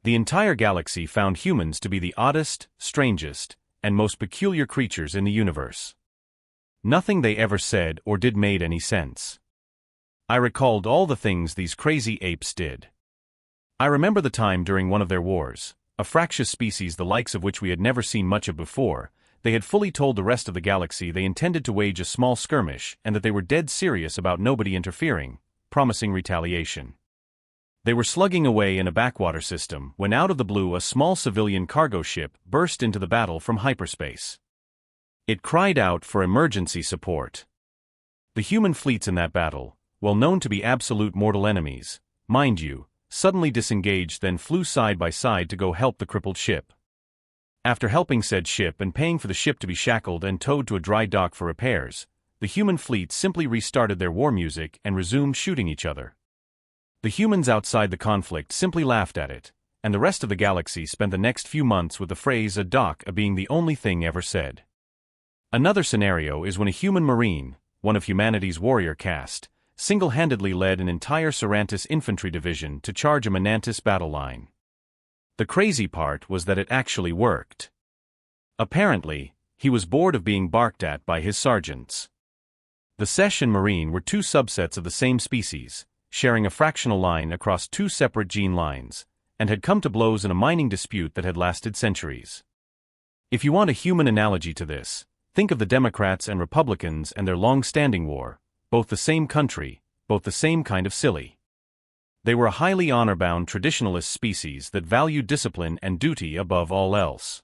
The entire galaxy found humans to be the oddest, strangest, and most peculiar creatures in the universe. Nothing they ever said or did made any sense. I recalled all the things these crazy apes did. I remember the time during one of their wars, a fractious species the likes of which we had never seen much of before. They had fully told the rest of the galaxy they intended to wage a small skirmish and that they were dead serious about nobody interfering, promising retaliation. They were slugging away in a backwater system when out of the blue a small civilian cargo ship burst into the battle from hyperspace. It cried out for emergency support. The human fleets in that battle, well known to be absolute mortal enemies, mind you, suddenly disengaged, then flew side by side to go help the crippled ship. After helping said ship and paying for the ship to be shackled and towed to a dry dock for repairs, the human fleet simply restarted their war music and resumed shooting each other. The humans outside the conflict simply laughed at it, and the rest of the galaxy spent the next few months with the phrase "a dock" being the only thing ever said. Another scenario is when a human marine, one of humanity's warrior caste, single-handedly led an entire Serantis infantry division to charge a Menantis battle line. The crazy part was that it actually worked. Apparently, he was bored of being barked at by his sergeants. The Sesh and Marine were two subsets of the same species, sharing a fractional line across two separate gene lines, and had come to blows in a mining dispute that had lasted centuries. If you want a human analogy to this, think of the Democrats and Republicans and their long-standing war, both the same country, both the same kind of silly. They were a highly honor-bound traditionalist species that valued discipline and duty above all else.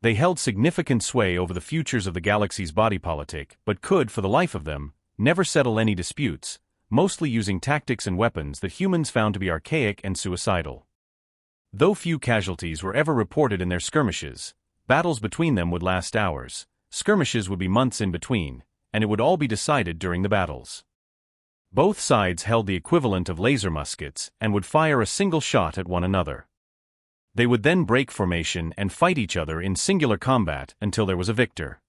They held significant sway over the futures of the galaxy's body politic, but could, for the life of them, never settle any disputes, mostly using tactics and weapons that humans found to be archaic and suicidal. Though few casualties were ever reported in their skirmishes, battles between them would last hours, skirmishes would be months in between, and it would all be decided during the battles. Both sides held the equivalent of laser muskets and would fire a single shot at one another. They would then break formation and fight each other in singular combat until there was a victor.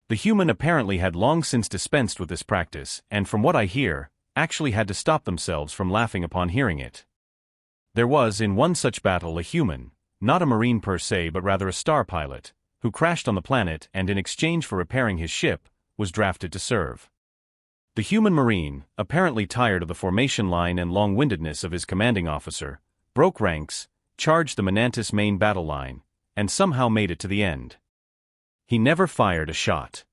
The human apparently had long since dispensed with this practice and, from what I hear, actually had to stop themselves from laughing upon hearing it. There was in one such battle a human, not a marine per se but rather a star pilot, who crashed on the planet and in exchange for repairing his ship, was drafted to serve. The human marine, apparently tired of the formation line and long-windedness of his commanding officer, broke ranks, charged the Menantis main battle line, and somehow made it to the end. He never fired a shot.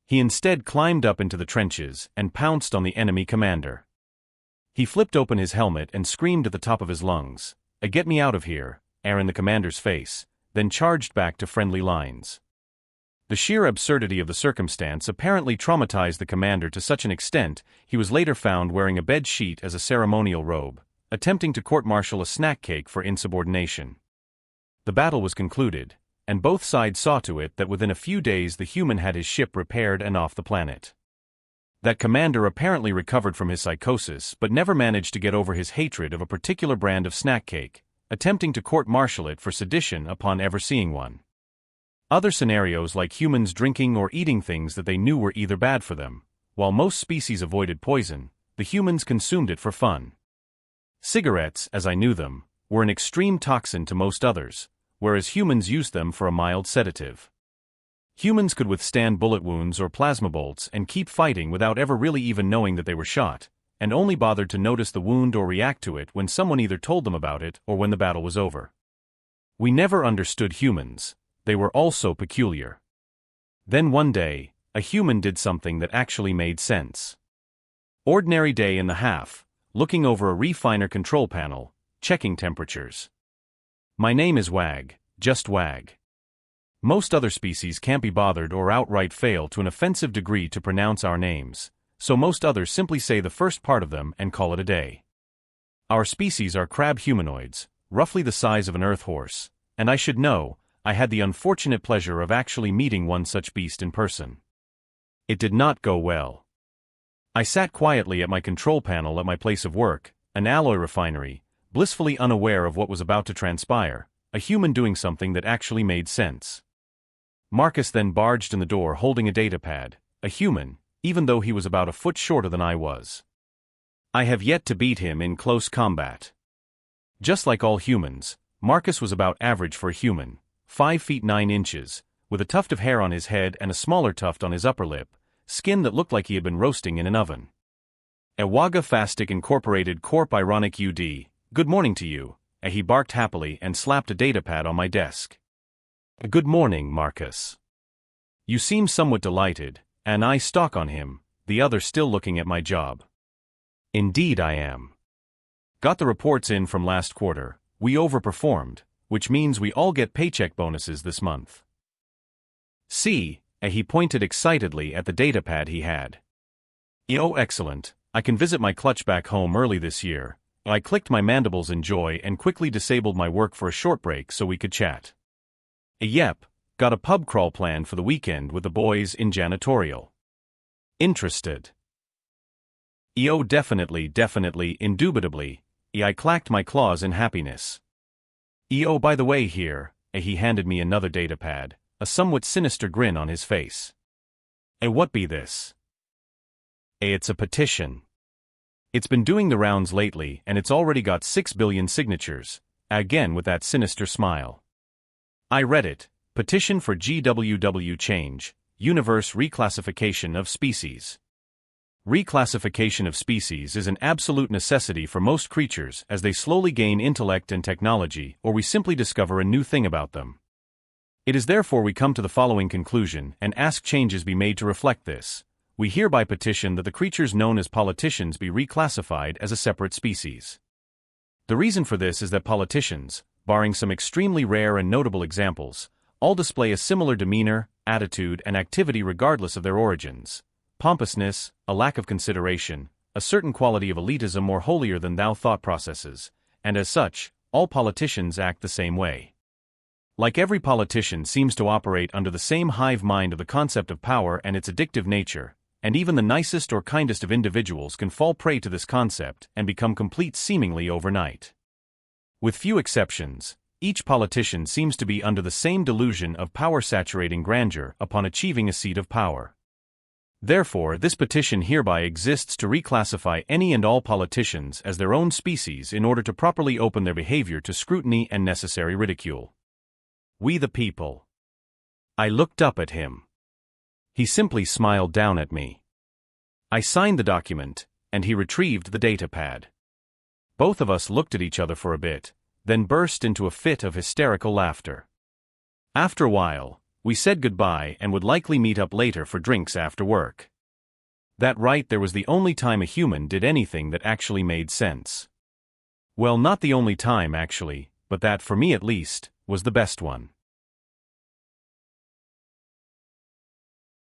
He instead climbed up into the trenches and pounced on the enemy commander. He flipped open his helmet and screamed at the top of his lungs, "Get me out of here," in the commander's face, then charged back to friendly lines. The sheer absurdity of the circumstance apparently traumatized the commander to such an extent he was later found wearing a bed sheet as a ceremonial robe, attempting to court-martial a snack cake for insubordination. The battle was concluded, and both sides saw to it that within a few days the human had his ship repaired and off the planet. That commander apparently recovered from his psychosis but never managed to get over his hatred of a particular brand of snack cake, attempting to court-martial it for sedition upon ever seeing one. Other scenarios like humans drinking or eating things that they knew were either bad for them. While most species avoided poison, the humans consumed it for fun. Cigarettes, as I knew them, were an extreme toxin to most others, whereas humans used them for a mild sedative. Humans could withstand bullet wounds or plasma bolts and keep fighting without ever really even knowing that they were shot, and only bothered to notice the wound or react to it when someone either told them about it or when the battle was over. We never understood humans. They were all so peculiar. Then one day, a human did something that actually made sense. Ordinary day in the half, looking over a refiner control panel, checking temperatures. My name is Wag, just Wag. Most other species can't be bothered or outright fail to an offensive degree to pronounce our names, so most others simply say the first part of them and call it a day. Our species are crab humanoids, roughly the size of an earth horse, and I should know, I had the unfortunate pleasure of actually meeting one such beast in person. It did not go well. I sat quietly at my control panel at my place of work, an alloy refinery, blissfully unaware of what was about to transpire, a human doing something that actually made sense. Marcus then barged in the door holding a datapad, a human, even though he was about a foot shorter than I was. I have yet to beat him in close combat. Just like all humans, Marcus was about average for a human, 5 feet 9 inches, with a tuft of hair on his head and a smaller tuft on his upper lip, skin that looked like he had been roasting in an oven. Ewaga Fastic Incorporated Corp. Ironic UD, good morning to you, he barked happily and slapped a datapad on my desk. Good morning, Marcus. You seem somewhat delighted, and I stalk on him, the other still looking at my job. Indeed I am. Got the reports in from last quarter, we overperformed, which means we all get paycheck bonuses this month. See, he pointed excitedly at the datapad he had. Oh, excellent, I can visit my clutch back home early this year. I clicked my mandibles in joy and quickly disabled my work for a short break so we could chat. Yep, got a pub crawl planned for the weekend with the boys in janitorial. Interested? Oh, definitely, indubitably. I clacked my claws in happiness. Oh, by the way here, he handed me another datapad, a somewhat sinister grin on his face. What be this? It's a petition. It's been doing the rounds lately and it's already got 6 billion signatures, again with that sinister smile. I read it, petition for GWW change, universe reclassification of species. Reclassification of species is an absolute necessity for most creatures as they slowly gain intellect and technology or we simply discover a new thing about them. It is therefore we come to the following conclusion and ask changes be made to reflect this. We hereby petition that the creatures known as politicians be reclassified as a separate species. The reason for this is that politicians, barring some extremely rare and notable examples, all display a similar demeanor, attitude, and activity regardless of their origins. Pompousness, a lack of consideration, a certain quality of elitism or holier-than-thou thought processes, and as such, all politicians act the same way. Like every politician seems to operate under the same hive mind of the concept of power and its addictive nature, and even the nicest or kindest of individuals can fall prey to this concept and become complete seemingly overnight. With few exceptions, each politician seems to be under the same delusion of power-saturating grandeur upon achieving a seat of power. Therefore, this petition hereby exists to reclassify any and all politicians as their own species in order to properly open their behavior to scrutiny and necessary ridicule. We the people. I looked up at him. He simply smiled down at me. I signed the document, and he retrieved the datapad. Both of us looked at each other for a bit, then burst into a fit of hysterical laughter. After a while, we said goodbye and would likely meet up later for drinks after work. That right there was the only time a human did anything that actually made sense. Well, not the only time actually, but that, for me at least, was the best one.